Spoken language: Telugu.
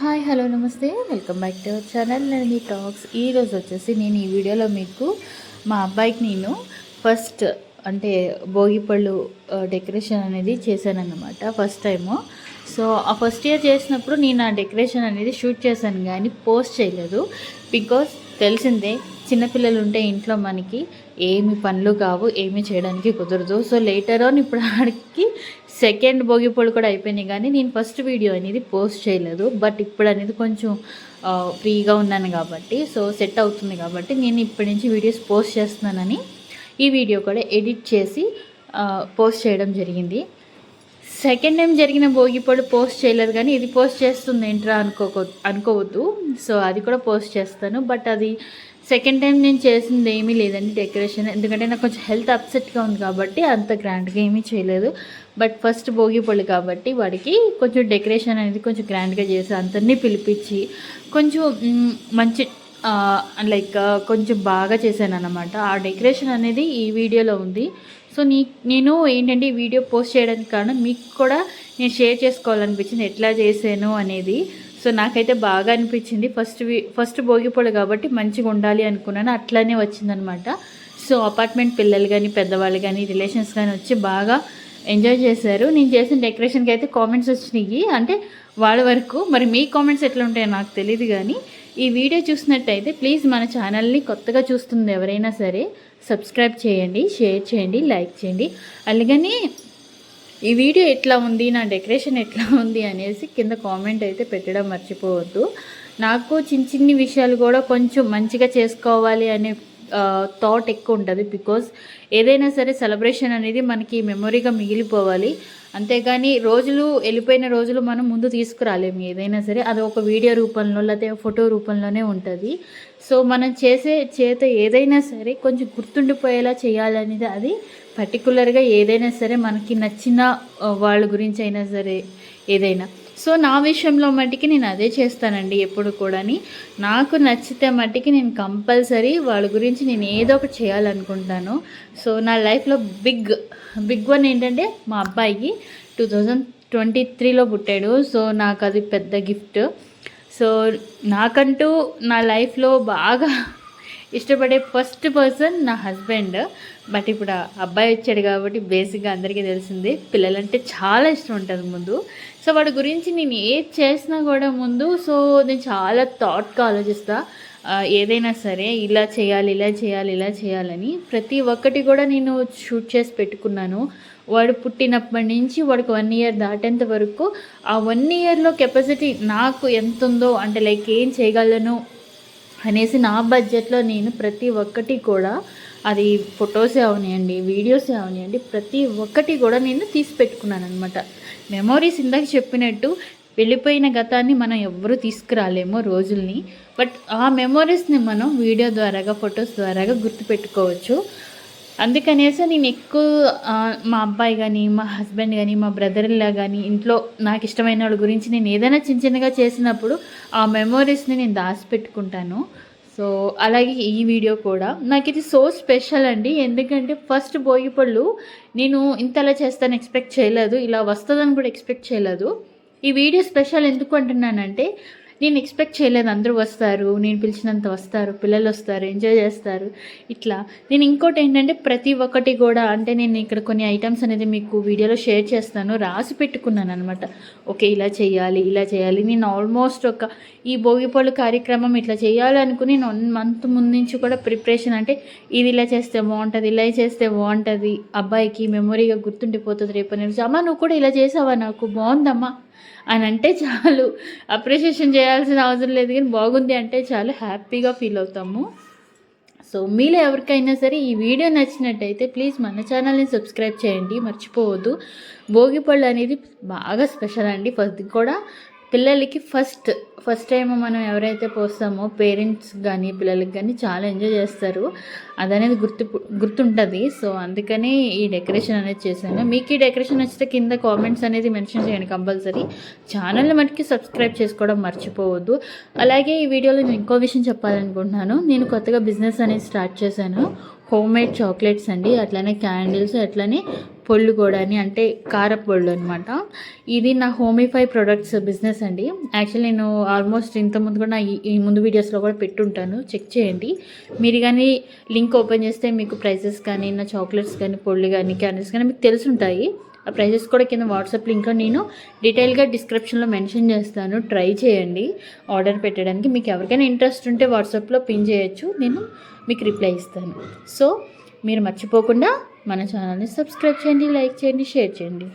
హాయ్ హలో నమస్తే welcome back to our channel నేను మీ టాక్స్. ఈరోజు వచ్చేసి నేను ఈ వీడియోలో మీకు మా అబ్బాయికి నేను ఫస్ట్ అంటే భోగిపళ్ళు డెకరేషన్ అనేది చేశానన్నమాట ఫస్ట్ టైము. సో ఆ ఫస్ట్ ఇయర్ చేసినప్పుడు నేను ఆ డెకరేషన్ అనేది షూట్ చేశాను కానీ పోస్ట్ చేయలేదు. బికాస్ తెలిసిందే చిన్నపిల్లలు ఉంటే ఇంట్లో మనకి ఏమి పనులు కావు, ఏమీ చేయడానికి కుదరదు. సో లేటర్ ఆన్ ఇప్పుడు ఆడికి సెకండ్ భోగిపళ్ళు కూడా అయిపోయినాయి కానీ నేను ఫస్ట్ వీడియో అనేది పోస్ట్ చేయలేదు. బట్ ఇప్పుడు అనేది కొంచెం ఫ్రీగా ఉన్నాను కాబట్టి సో సెట్ అవుతుంది కాబట్టి నేను ఇప్పటి నుంచి వీడియోస్ పోస్ట్ చేస్తున్నానని ఈ వీడియో కూడా ఎడిట్ చేసి పోస్ట్ చేయడం జరిగింది. సెకండ్ టైం జరిగిన భోగిపళ్ళు పోస్ట్ చేయలేదు కానీ ఇది పోస్ట్ చేస్తుంది ఏంట్రా అనుకోవద్దు. సో అది కూడా పోస్ట్ చేస్తాను. బట్ అది సెకండ్ టైం నేను చేసింది ఏమీ లేదండి డెకరేషన్, ఎందుకంటే నాకు కొంచెం హెల్త్ అప్సెట్గా ఉంది కాబట్టి అంత గ్రాండ్గా ఏమీ చేయలేదు. బట్ ఫస్ట్ భోగిపళ్ళు కాబట్టి వాడికి కొంచెం డెకరేషన్ అనేది కొంచెం గ్రాండ్గా చేసి అందరినీ పిలిపించి కొంచెం మంచి లైక్ కొంచెం బాగా చేశాను అన్నమాట. ఆ డెకరేషన్ అనేది ఈ వీడియోలో ఉంది. సో నేను ఏంటంటే ఈ వీడియో పోస్ట్ చేయడానికి కారణం మీకు కూడా నేను షేర్ చేసుకోవాలనిపించింది ఎట్లా చేశాను అనేది. సో నాకైతే బాగా అనిపించింది. ఫస్ట్ భోగిపళ్ళు కాబట్టి మంచిగా ఉండాలి అనుకున్నాను, అట్లానే వచ్చిందనమాట. సో అపార్ట్మెంట్ పిల్లలు కానీ పెద్దవాళ్ళు కానీ రిలేషన్స్ కానీ వచ్చి బాగా ఎంజాయ్ చేశారు. నేను చేసిన డెకరేషన్కి అయితే కామెంట్స్ వచ్చినాయి, అంటే వాళ్ళ వరకు. మరి మీ కామెంట్స్ ఎట్లా ఉంటాయో నాకు తెలియదు కానీ ఈ వీడియో చూసినట్టయితే ప్లీజ్ మన ఛానల్ని కొత్తగా చూస్తుంది ఎవరైనా సరే సబ్స్క్రైబ్ చేయండి, షేర్ చేయండి, లైక్ చేయండి. అలాగని ఈ వీడియో ఎట్లా ఉంది, నా డెకరేషన్ ఎట్లా ఉంది అనేసి కింద కామెంట్ అయితే పెట్టడం మర్చిపోవద్దు. నాకు చిన్ని విషయాలు కూడా కొంచెం మంచిగా చేసుకోవాలి అనే థాట్ ఎక్కువ ఉంటుంది. బికాజ్ ఏదైనా సరే సెలబ్రేషన్ అనేది మనకి మెమొరీగా మిగిలిపోవాలి. అంతేగాని రోజులు వెళ్ళిపోయిన రోజులు మనం ముందు తీసుకురాలేము. ఏదైనా సరే అది ఒక వీడియో రూపంలో లేకపోతే ఫోటో రూపంలోనే ఉంటుంది. సో మనం చేత ఏదైనా సరే కొంచెం గుర్తుండిపోయేలా చేయాలనేది అది పర్టికులర్గా ఏదైనా సరే మనకి నచ్చిన వాళ్ళ గురించి అయినా సరే ఏదైనా. సో నా విషయంలో మట్టికి నేను అదే చేస్తానండి ఎప్పుడు కూడాని. నాకు నచ్చితే మట్టికి నేను కంపల్సరీ వాళ్ళ గురించి నేను ఏదో ఒకటి చేయాలనుకుంటాను. సో నా లైఫ్లో బిగ్ వన్ ఏంటంటే మా అబ్బాయికి 2023లో పుట్టాడు. సో నాకు అది పెద్ద గిఫ్ట్. సో నాకంటూ నా లైఫ్లో బాగా ఇష్టపడే ఫస్ట్ పర్సన్ నా హస్బెండ్. బట్ ఇప్పుడు అబ్బాయి వచ్చాడు కాబట్టి బేసిక్గా అందరికీ తెలిసింది పిల్లలంటే చాలా ఇష్టం ఉంటుంది ముందు. సో వాడి గురించి నేను ఏది చేసినా కూడా ముందు సో నేను చాలా థాట్గా ఆలోచిస్తా. ఏదైనా సరే ఇలా చేయాలి ఇలా చేయాలి ఇలా చేయాలని ప్రతి ఒక్కటి కూడా నేను షూట్ చేసి పెట్టుకున్నాను. వాడు పుట్టినప్పటి నుంచి వాడికి 1 ఇయర్ దాటేంత వరకు ఆ 1 ఇయర్లో కెపాసిటీ నాకు ఎంత ఉందో, అంటే లైక్ ఏం చేయగలను అనేసి నా బడ్జెట్లో నేను ప్రతి ఒక్కటి కూడా, అది ఫొటోసే అవనివ్వండి వీడియోసే అవనివ్వండి, ప్రతి ఒక్కటి కూడా నేను తీసి పెట్టుకున్నాను అనమాట. మెమొరీస్ ఇందాక చెప్పినట్టు వెళ్ళిపోయిన గతాన్ని మనం ఎవ్వరూ తీసుకురాలేమో రోజుల్ని, బట్ ఆ మెమొరీస్ని మనం వీడియో ద్వారాగా ఫొటోస్ ద్వారాగా గుర్తుపెట్టుకోవచ్చు. అందుకనేసి నేను ఎక్కువ మా అబ్బాయి కానీ మా హస్బెండ్ కానీ మా బ్రదర్లా కానీ ఇంట్లో నాకు ఇష్టమైన వాళ్ళ గురించి నేను ఏదైనా చిన్నగా చేసినప్పుడు ఆ మెమొరీస్ని నేను దాచిపెట్టుకుంటాను. సో అలాగే ఈ వీడియో కూడా నాకు ఇది సో స్పెషల్ అండి. ఎందుకంటే ఫస్ట్ భోగిపళ్ళు నేను ఇంతలా చేస్తాను ఎక్స్పెక్ట్ చేయలేదు, ఇలా వస్తుందని కూడా ఎక్స్పెక్ట్ చేయలేదు. ఈ వీడియో స్పెషల్ ఎందుకు అంటున్నానంటే నేను ఎక్స్పెక్ట్ చేయలేదు అందరూ వస్తారు, నేను పిలిచినంత వస్తారు, పిల్లలు వస్తారు, ఎంజాయ్ చేస్తారు. ఇట్లా నేను ఇంకోటి ఏంటంటే ప్రతి ఒక్కటి కూడా, అంటే నేను ఇక్కడ కొన్ని ఐటమ్స్ అనేది మీకు వీడియోలో షేర్ చేస్తాను, రాసి పెట్టుకున్నాను అనమాట. ఓకే ఇలా చేయాలి ఇలా చేయాలి. నేను ఆల్మోస్ట్ ఈ భోగిపళ్ళు కార్యక్రమం ఇట్లా చేయాలి అనుకుని 1 మంత్ ముందు నుంచి కూడా ప్రిపరేషన్, అంటే ఇది ఇలా చేస్తే బాగుంటుంది, ఇలా చేస్తే బాగుంటుంది, అబ్బాయికి మెమొరీగా గుర్తుండిపోతుంది రేపు నుంచి. అమ్మ నువ్వు కూడా ఇలా చేసావా, నాకు బాగుందమ్మా అని అంటే చాలు. అప్రిషియేషన్ చేయాల్సిన అవసరం లేదు కానీ బాగుంది అంటే చాలు హ్యాపీగా ఫీల్ అవుతాము. సో మీలో ఎవరికైనా సరే ఈ వీడియో నచ్చినట్టయితే ప్లీజ్ మన ఛానల్ని సబ్స్క్రైబ్ చేయండి, మర్చిపోవద్దు. భోగిపళ్ళు అనేది బాగా స్పెషల్ అండి. ఫస్ట్ కూడా పిల్లలకి ఫస్ట్ టైం మనం ఎవరైతే పోస్తామో పేరెంట్స్ కానీ పిల్లలకి కానీ చాలా ఎంజాయ్ చేస్తారు, అదనేది గుర్తుంటుంది. సో అందుకని ఈ డెకరేషన్ అనేది చేశాను. మీకు ఈ డెకరేషన్ నచ్చితే కింద కామెంట్స్ అనేది మెన్షన్ చేయండి కంపల్సరీ. ఛానల్ని మటుకి సబ్స్క్రైబ్ చేసుకోవడం మర్చిపోవద్దు. అలాగే ఈ వీడియోలో నేను ఇంకో విషయం చెప్పాలనుకుంటున్నాను. నేను కొత్తగా బిజినెస్ అనేది స్టార్ట్ చేశాను. హోమ్ మేడ్ చాక్లెట్స్ అండి, అట్లనే క్యాండిల్స్, అట్లనే పొళ్ళు కూడా అంటే కారపొళ్ళు అనమాట. ఇది నా హోమిఫై ప్రొడక్ట్స్ బిజినెస్ అండి. యాక్చువల్లీ నేను ఆల్మోస్ట్ ఇంతకుముందు కూడా ఈ ముందు వీడియోస్లో కూడా పెట్టుంటాను, చెక్ చేయండి. మీరు కానీ లింక్ ఓపెన్ చేస్తే మీకు ప్రైజెస్ కానీ, నా చాక్లెట్స్ కానీ, పొళ్ళు కానీ, క్యాండిల్స్ కానీ మీకు తెలుసుంటాయి. ఆ ప్రైజెస్ కూడా కింద వాట్సాప్ లింక్లో నేను డీటెయిల్గా డిస్క్రిప్షన్లో మెన్షన్ చేస్తాను. ట్రై చేయండి ఆర్డర్ పెట్టడానికి. మీకు ఎవరికైనా ఇంట్రెస్ట్ ఉంటే వాట్సాప్లో పిన్ చేయొచ్చు, నేను మీకు రిప్లై ఇస్తాను. సో మీరు మర్చిపోకుండా మన ఛానల్ని సబ్స్క్రైబ్ చేయండి, లైక్ చేయండి, షేర్ చేయండి.